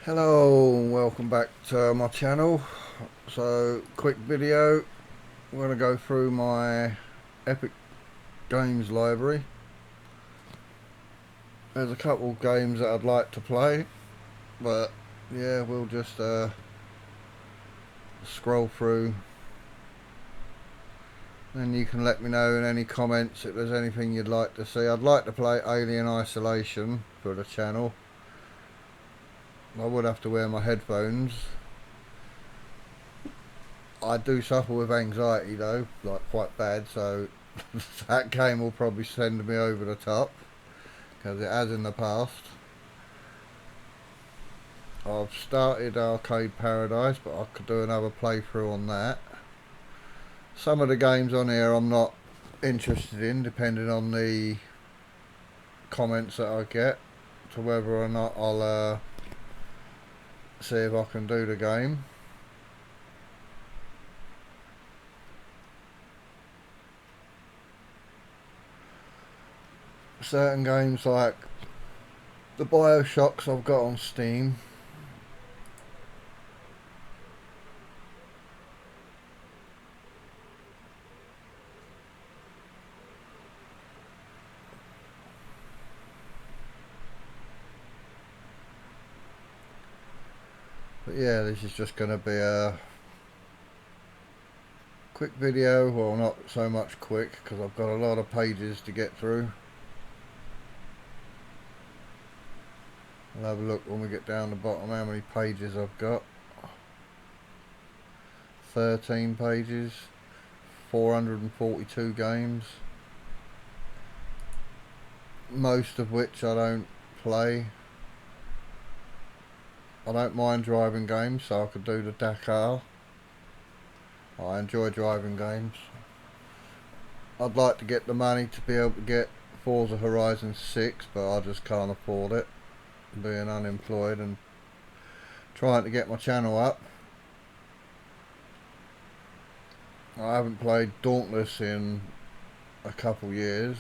Hello and welcome back to my channel. So quick video, I'm going to go through my Epic Games library. There's a couple of games that I'd like to play, but yeah, we'll just scroll through and you can let me know in any comments if there's anything you'd like to see. I'd like to play Alien Isolation for the channel. I would have to wear my headphones. I do suffer with anxiety though, like quite bad, so that game will probably send me over the top, because it has in the past. I've started Arcade Paradise, but I could do another playthrough on that. Some of the games on here I'm not interested in, depending on the comments that I get, to whether or not I'll see if I can do the game. Certain games like the Bioshocks I've got on Steam. But yeah, this is just going to be a quick video. Well, not so much quick, because I've got a lot of pages to get through. I'll have a look when we get down the bottom how many pages I've got. 13 pages, 442 games, most of which I don't play. I don't mind driving games, so I could do the Dakar. I enjoy driving games. I'd like to get the money to be able to get Forza Horizon 6, but I just can't afford it, being unemployed and trying to get my channel up. I haven't played Dauntless in a couple years.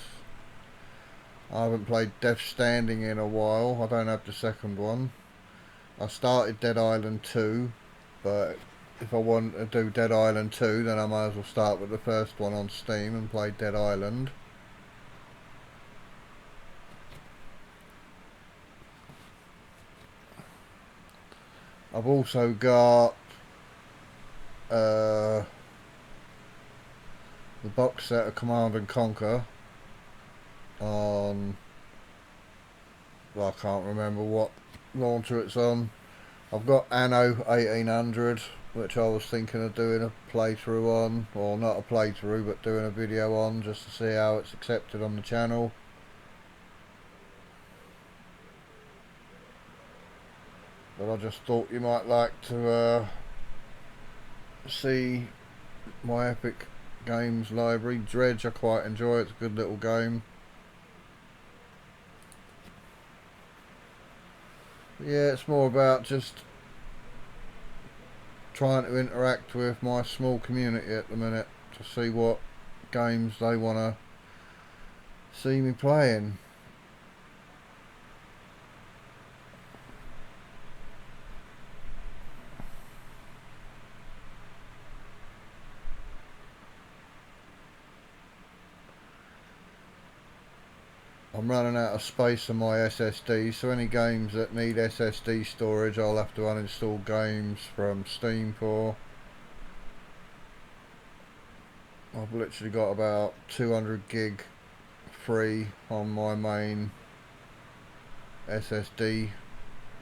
I haven't played Death Stranding in a while. I don't have the second one. I started Dead Island 2, but if I want to do Dead Island 2, then I might as well start with the first one on Steam and play Dead Island. I've also got the box set of Command and Conquer on, well, I can't remember what launcher it's on. I've got Anno 1800, which I was thinking of doing a playthrough on, or not a playthrough, but doing a video on, just to see how it's accepted on the channel. But I just thought you might like to see my Epic Games library. Dredge I quite enjoy, it's a good little game. Yeah, it's more about just trying to interact with my small community at the minute to see what games they want to see me playing. I'm running out of space on my SSD, so any games that need SSD storage I'll have to uninstall games from Steam for. I've literally got about 200 gig free on my main SSD,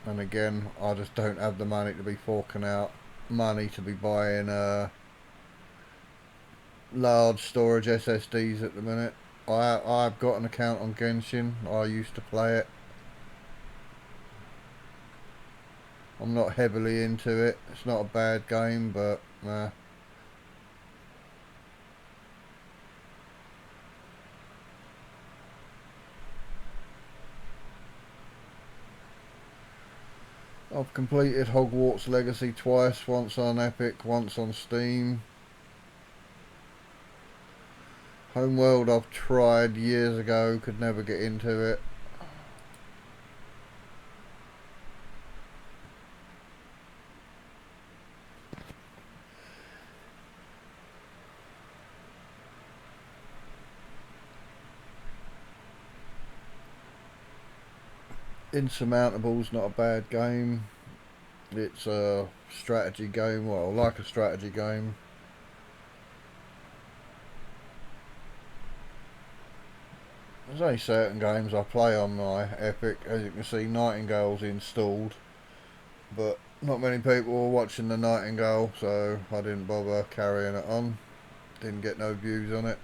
and again I just don't have the money to be forking out money to be buying large storage SSDs at the minute. I've got an account on Genshin. I used to play it. I'm not heavily into it. It's not a bad game, but nah. I've completed Hogwarts Legacy twice, once on Epic, once on Steam. Homeworld I've tried years ago, could never get into it. Insurmountable's not a bad game. It's a strategy game, well, like a strategy game. There's only certain games I play on my Epic. As you can see, Nightingale's installed, but not many people were watching the Nightingale, so I didn't bother carrying it on. Didn't get no views on it.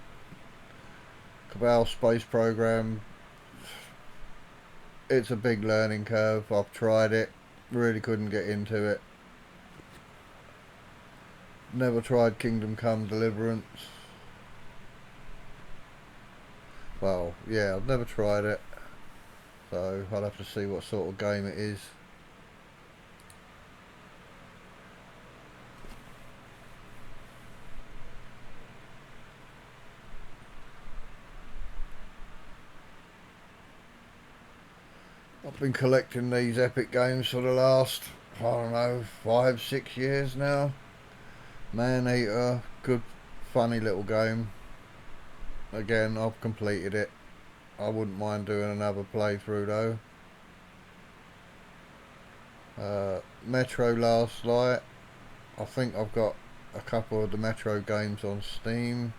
Cabal Space Program, it's a big learning curve. I've tried it, really couldn't get into it. Never tried Kingdom Come Deliverance. Well, yeah, I've never tried it, so I'd have to see what sort of game it is. I've been collecting these Epic games for the last, I don't know, 5-6 years now. Maneater, good funny little game. Again, I've completed it. I wouldn't mind doing another playthrough though. Metro Last Light, I think I've got a couple of the Metro games on Steam.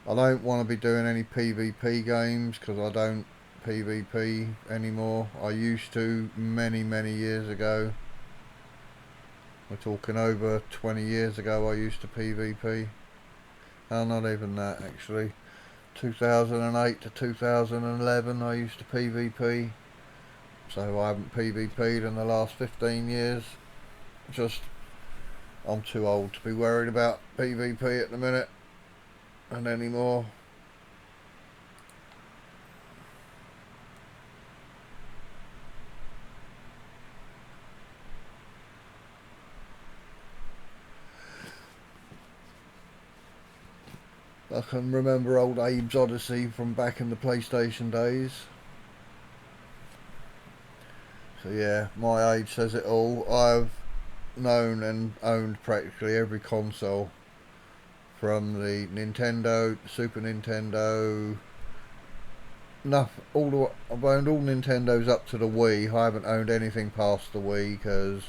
I don't want to be doing any PvP games because I don't PvP anymore. I used to many years ago. We're talking over 20 years ago I used to PvP. Oh, not even that actually. 2008 to 2011 I used to PvP. So I haven't PvP'd in the last 15 years. Just, I'm too old to be worried about PvP at the minute and anymore. I can remember old Abe's Odyssey from back in the PlayStation days. So yeah, my age says it all. I've known and owned practically every console, from the Nintendo, Super Nintendo. I've owned all Nintendos up to the Wii. I haven't owned anything past the Wii because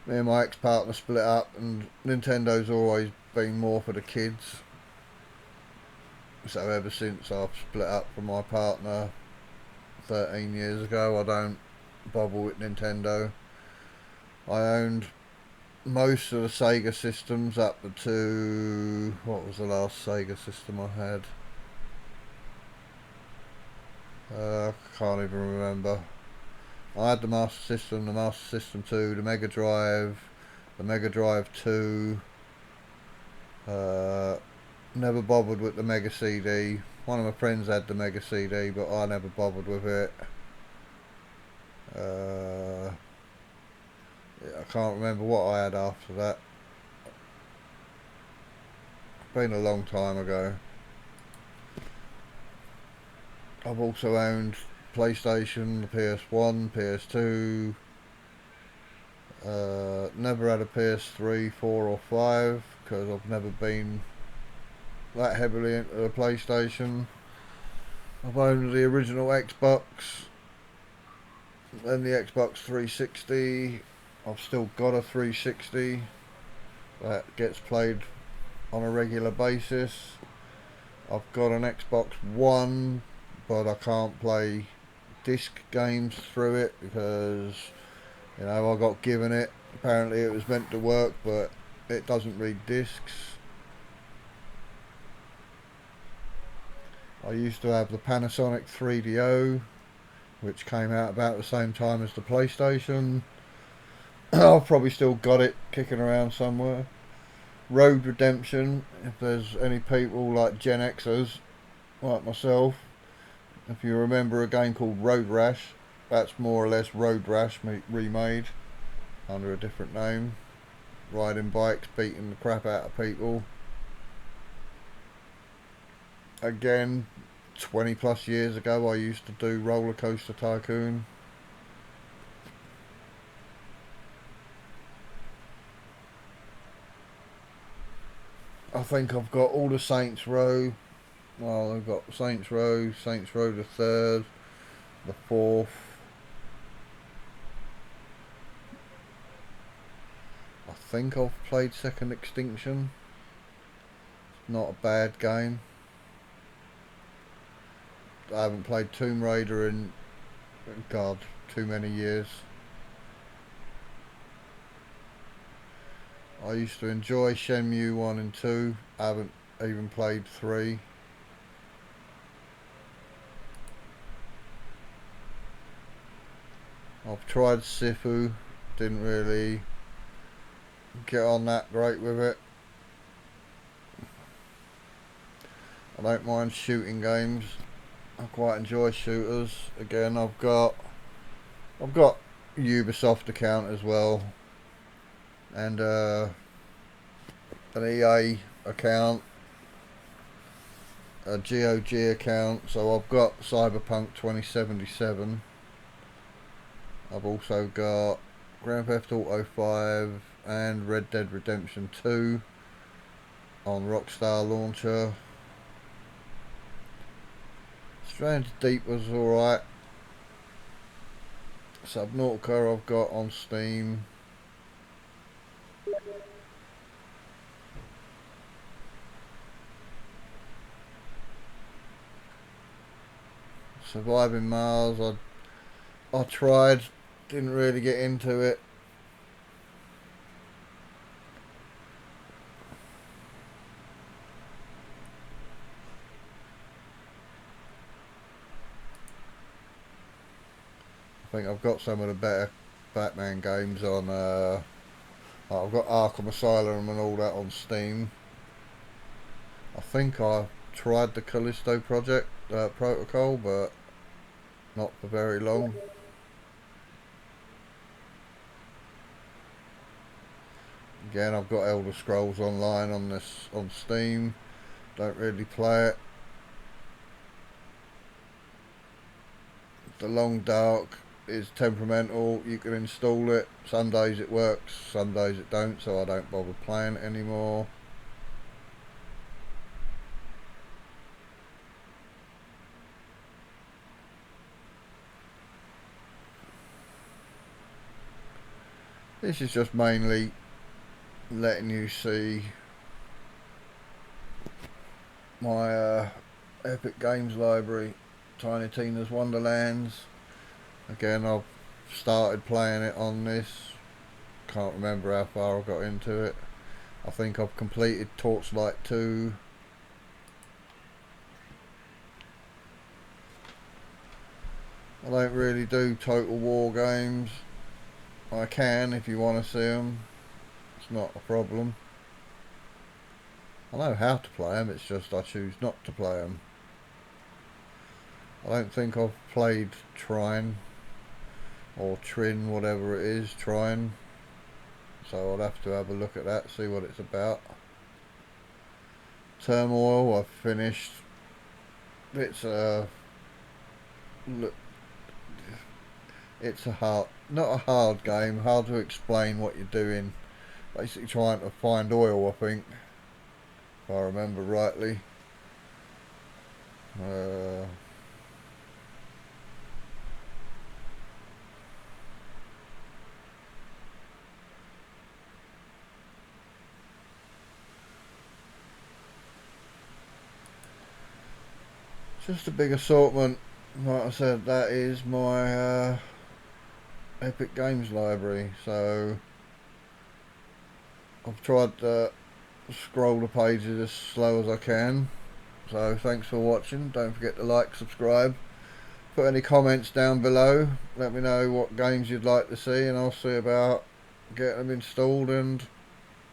me and my ex-partner split up, and Nintendo's always been more for the kids. So ever since I've split up from my partner 13 years ago, I don't bother with Nintendo. I owned most of the Sega systems up to, what was the last Sega system I had? I can't even remember. I had the Master System, the Master System 2, the Mega Drive, the Mega Drive 2. Never bothered with the Mega CD. One of my friends had the Mega CD, but I never bothered with it. I can't remember what I had after that. Been a long time ago. I've also owned PlayStation, the PS1, PS2. Never had a PS3, 4 or 5 because I've never been that heavily into the PlayStation. I've owned the original Xbox, then the Xbox 360. I've still got a 360 that gets played on a regular basis. I've got an Xbox One, but I can't play disc games through it because, you know, I got given it. Apparently it was meant to work, but it doesn't read discs. I used to have the Panasonic 3DO, which came out about the same time as the PlayStation. I've probably still got it kicking around somewhere. Road Redemption, if there's any people like Gen Xers, like myself, if you remember a game called Road Rash, that's more or less Road Rash remade under a different name. Riding bikes, beating the crap out of people. Again, 20 plus years ago I used to do Roller Coaster Tycoon. I think I've got all the Saints Row. Well, I've got Saints Row the Third, the 4th. I think I've played Second Extinction. It's not a bad game. I haven't played Tomb Raider in, God, too many years. I used to enjoy Shenmue 1 and 2. I haven't even played 3. I've tried Sifu. Didn't really get on that great with it. I don't mind shooting games. I quite enjoy shooters. Again, I've got Ubisoft account as well, and an EA account, a GOG account. So I've got Cyberpunk 2077. I've also got Grand Theft Auto 5 and Red Dead Redemption 2 on Rockstar Launcher. Strange Deep was alright. Subnautica I've got on Steam. Surviving Mars, I tried, didn't really get into it. I think I've got some of the better Batman games on, I've got Arkham Asylum and all that on Steam. I think I tried the Callisto Project Protocol, but not for very long. Again, I've got Elder Scrolls Online on Steam. Don't really play it. The Long Dark is temperamental. You can install it. Some days it works, some days it don't, so I don't bother playing it anymore. This is just mainly letting you see my Epic Games library, Tiny Tina's Wonderlands. Again, I've started playing it on this. Can't remember how far I got into it. I think I've completed Torchlight 2. I don't really do Total War games. I can if you want to see them. It's not a problem. I know how to play them, it's just I choose not to play them. I don't think I've played Trine or Trin, whatever it is, Trine. So I'll have to have a look at that, see what it's about. Turmoil, I've finished. It's a not a hard game, hard to explain what you're doing. Basically trying to find oil, I think, if I remember rightly. Just a big assortment. Like I said, that is my Epic Games library. So I've tried to scroll the pages as slow as I can. So thanks for watching. Don't forget to like, subscribe. Put any comments down below. Let me know what games you'd like to see, and I'll see about getting them installed and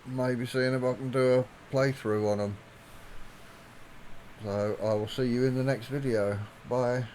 maybe seeing if I can do a playthrough on them. So I will see you in the next video. Bye.